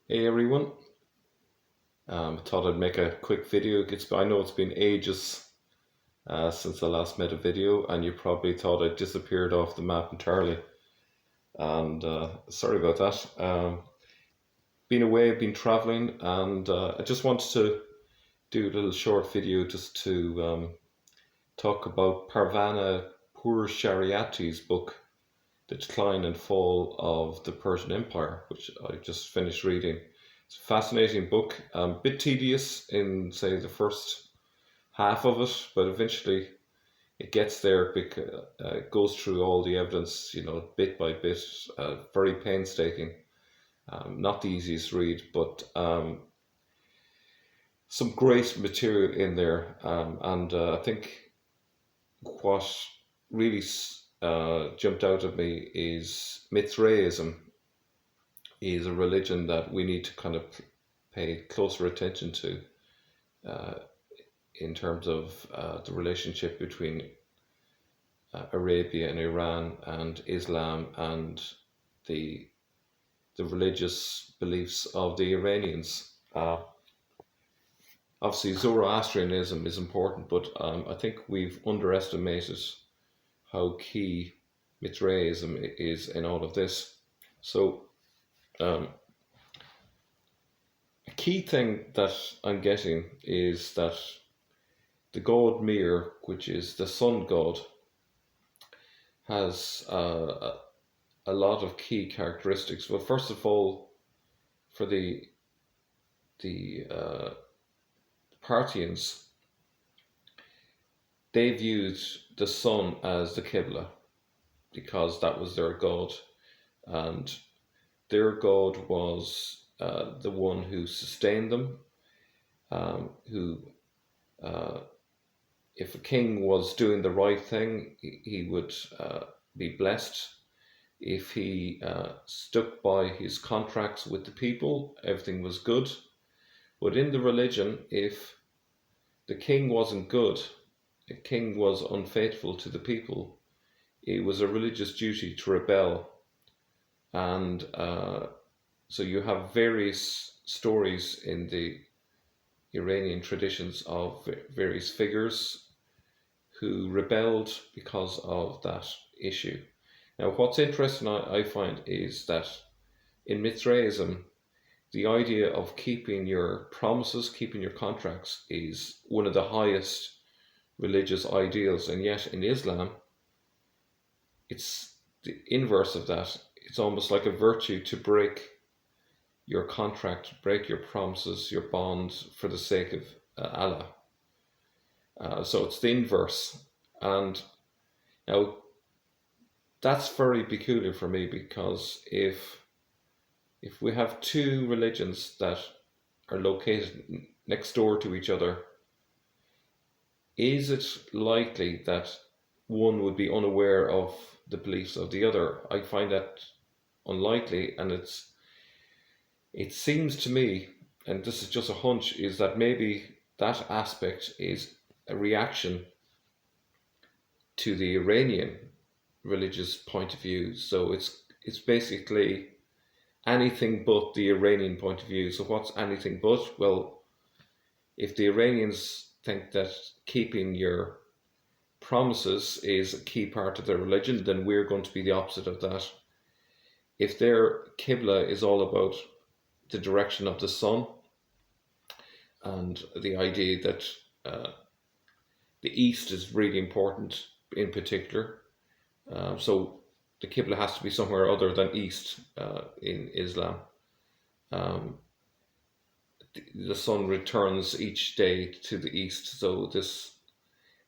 Hey everyone, thought I'd make a quick video. I know it's been ages since I last made a video, and you probably thought I'd disappeared off the map entirely. And sorry about that. Been away, been traveling, and I just wanted to do a little short video just to talk about Parvana Pourshariati's book, The Decline and Fall of the Persian Empire, which I just finished reading. It's a fascinating book, a bit tedious in, say, the first half of it, but eventually it gets there because it goes through all the evidence, bit by bit, very painstaking. Not the easiest read, but some great material in there. And I think what really jumped out at me is Mithraism is a religion that we need to kind of pay closer attention to uh, in terms of the relationship between Arabia and Iran and Islam and the the religious beliefs of the Iranians. Obviously, Zoroastrianism is important, but I think we've underestimated how key Mithraism is in all of this. So, um, a key thing that I'm getting is that the god Mihr, which is the sun god, has a lot of key characteristics. Well, first of all, for the Parthians, they viewed the sun as the Qibla because that was their god, and their god was the one who sustained them, who uh, if a king was doing the right thing, he would be blessed. If he stuck by his contracts with the people, everything was good. But in the religion, if the king wasn't good, the king was unfaithful to the people, it was a religious duty to rebel. And so you have various stories in the Iranian traditions of various figures who rebelled because of that issue. Now, what's interesting, I find, is that in Mithraism, the idea of keeping your promises, keeping your contracts, is one of the highest religious ideals. And yet in Islam, it's the inverse of that. It's almost like a virtue to break your contract, break your promises, your bonds for the sake of Allah. So it's the inverse. And now that's very peculiar for me because if we have two religions that are located next door to each other, is it likely that one would be unaware of the beliefs of the other? I find that unlikely, and it seems to me, and this is just a hunch, is that maybe that aspect is a reaction to the Iranian religious point of view. So it's basically anything but the Iranian point of view. So what's anything but? Well, if the Iranians think that keeping your promises is a key part of their religion, then we're going to be the opposite of that. If their Qibla is all about the direction of the sun and the idea that uh, the east is really important in particular, so the Qibla has to be somewhere other than east in Islam. Um, the sun returns each day to the east, so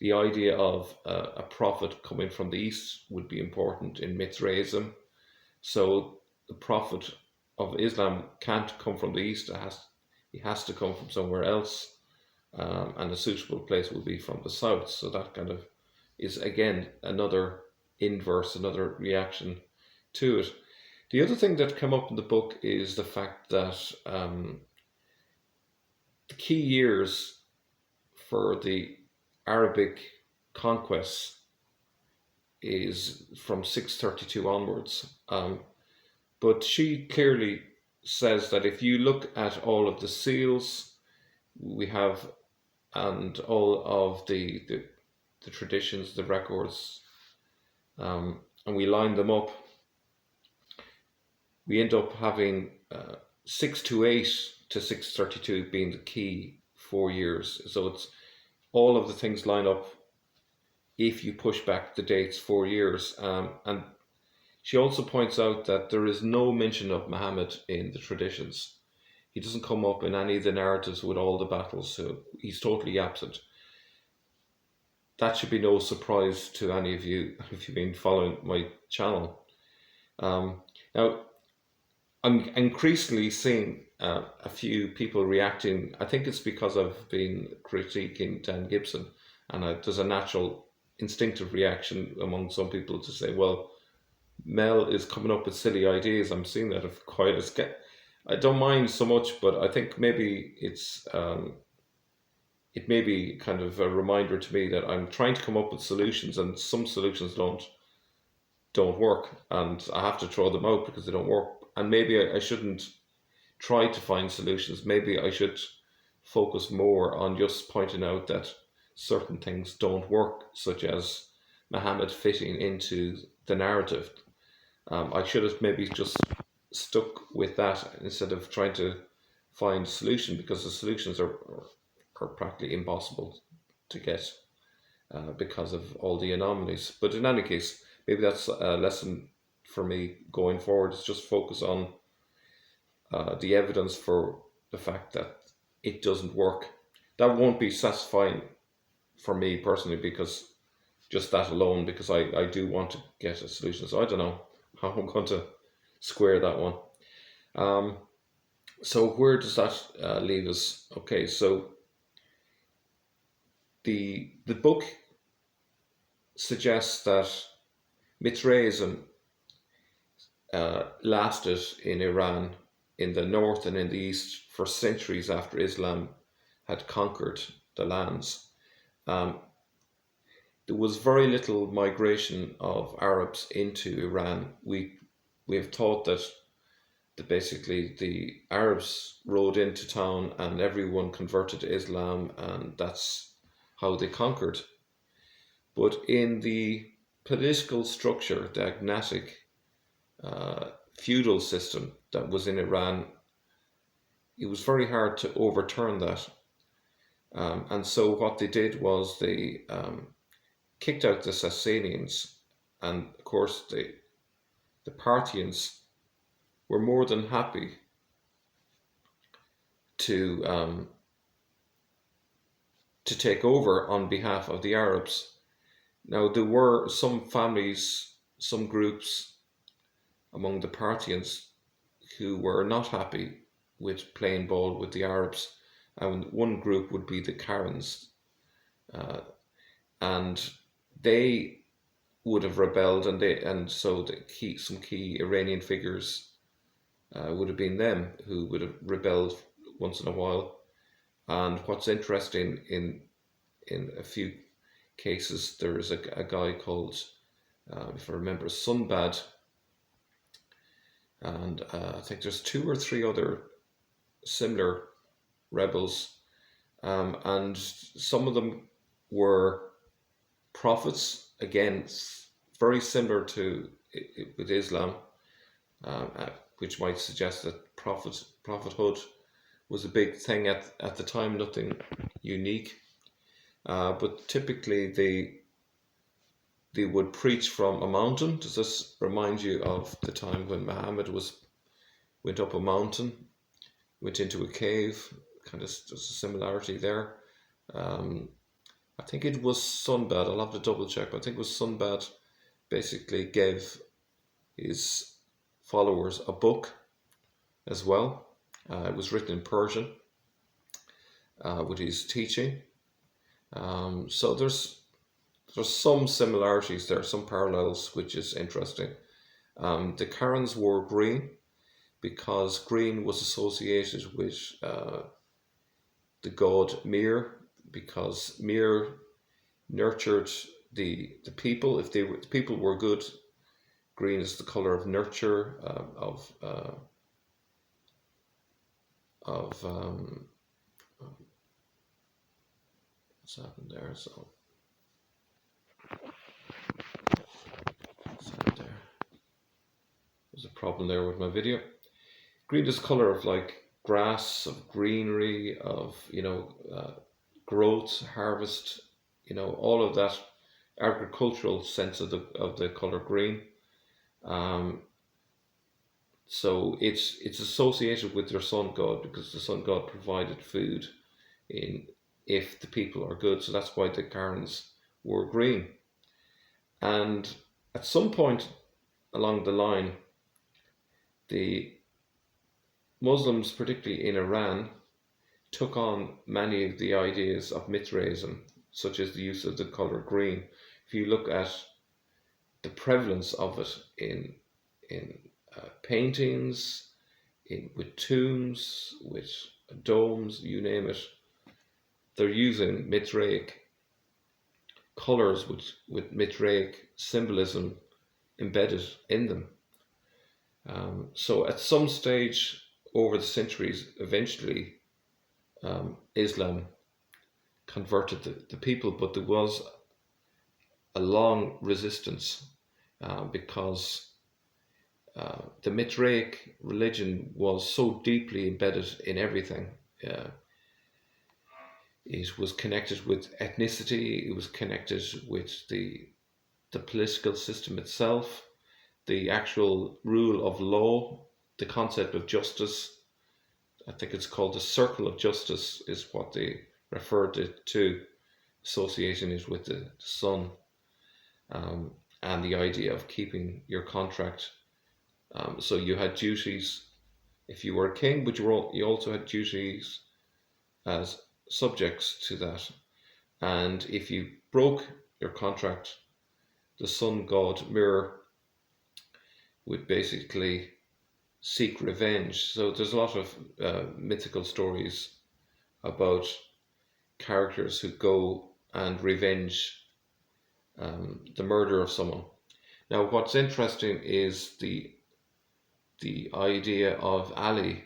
the idea of a prophet coming from the east would be important in Mithraism. So the prophet of Islam can't come from the east; he has to come from somewhere else, and a suitable place will be from the south. So that kind of is again another inverse, another reaction to it. The other thing that came up in the book is the fact that the key years for the Arabic conquests is from 632 onwards. But she clearly says that if you look at all of the seals we have and all of the traditions, the records, and we line them up, we end up having 628 to 632 being the key 4 years. So it's all of the things line up if you push back the dates 4 years. And she also points out that there is no mention of Muhammad in the traditions. He doesn't come up in any of the narratives with all the battles, so he's totally absent. That should be no surprise to any of you if you've been following my channel. Now, I'm increasingly seeing a few people reacting. I think it's because I've been critiquing Dan Gibson, and there's a natural instinctive reaction among some people to say, well, Mel is coming up with silly ideas. I'm seeing that of quite a I don't mind so much, but I think maybe it may be kind of a reminder to me that I'm trying to come up with solutions, and some solutions don't work, and I have to throw them out because they don't work. And maybe I shouldn't try to find solutions. Maybe I should focus more on just pointing out that certain things don't work, such as Muhammad fitting into the narrative. I should have maybe just stuck with that instead of trying to find a solution, because the solutions are practically impossible to get because of all the anomalies. But in any case, maybe that's a lesson for me going forward, is just focus on the evidence for the fact that it doesn't work. That won't be satisfying for me personally, because just that alone, because I do want to get a solution. So I don't know how I'm going to square that one. So where does that leave us? Okay, so the book suggests that Mithraism lasted in Iran, in the north and in the east, for centuries after Islam had conquered the lands. There was very little migration of Arabs into Iran. We have taught that basically the Arabs rode into town and everyone converted to Islam, and that's how they conquered. But in the political structure, the agnatic feudal system that was in Iran, it was very hard to overturn that. And so what they did was they kicked out the Sasanians, and of course the Parthians were more than happy to take over on behalf of the Arabs. Now there were some families, some groups among the Parthians who were not happy with playing ball with the Arabs, and one group would be the Karins, and they would have rebelled, and so some key Iranian figures would have been them who would have rebelled once in a while. And what's interesting in a few cases, there is a guy called, if I remember, Sunbad, and I think there's 2 or 3 other similar rebels, and some of them were prophets, again very similar to with Islam, which might suggest that prophethood was a big thing at the time, nothing unique, but typically they would preach from a mountain. Does this remind you of the time when Muhammad went up a mountain, went into a cave? Kind of there's a similarity there. I think it was Sunbad, I'll have to double check, but I think it was Sunbad basically gave his followers a book as well. It was written in Persian with his teaching. So there's some similarities there, some parallels, which is interesting. The Karins wore green because green was associated with the god Mihr, because Mihr nurtured the people. If the people were good, green is the color of nurture, of of what's happened there. So there. There's a problem there with my video. Green is color of like grass, of greenery, of growth, harvest, all of that agricultural sense of the color green. So it's associated with your sun god, because the sun god provided food if the people are good. So that's why the Karins were green. And at some point along the line, the Muslims, particularly in Iran, took on many of the ideas of Mithraism, such as the use of the color green. If you look at the prevalence of it in paintings, with tombs, with domes, you name it, they're using Mithraic colors with Mithraic symbolism embedded in them. So at some stage over the centuries, eventually Islam converted the people, but there was a long resistance because the Mithraic religion was so deeply embedded in everything. It was connected with ethnicity, it was connected with the political system itself, the actual rule of law, the concept of justice. I think it's called the circle of justice is what they referred it to, associating it with the sun, and the idea of keeping your contract. So you had duties if you were a king, but you also had duties as subjects to that. And if you broke your contract, the sun god Mihr would basically seek revenge. So there's a lot of mythical stories about characters who go and revenge the murder of someone. Now, what's interesting is the idea of Ali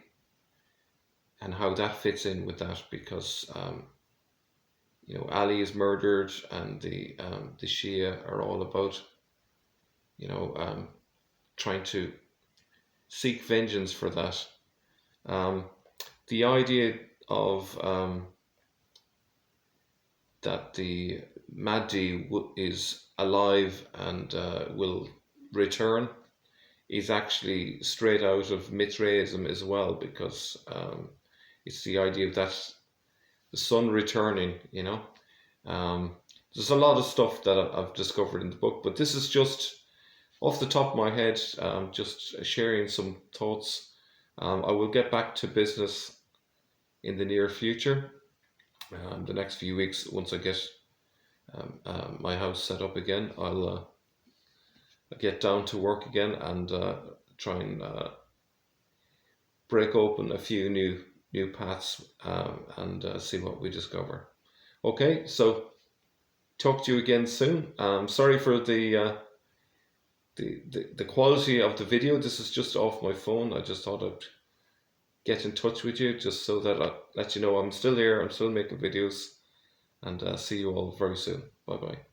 and how that fits in with that, because Ali is murdered, and the Shia are all about trying to seek vengeance for that. The idea of that the Mahdi is alive and will return is actually straight out of Mithraism as well, because it's the idea of that the sun returning. There's a lot of stuff that I've discovered in the book, but this is just off the top of my head, just sharing some thoughts. I will get back to business in the near future, the next few weeks. Once I get my house set up again, I'll get down to work again and try and break open a few new paths and see what we discover. Okay, so talk to you again soon. Sorry for the quality of the video. This is just off my phone. I just thought I'd get in touch with you just so that I let you know I'm still here, I'm still making videos, and see you all very soon. Bye bye.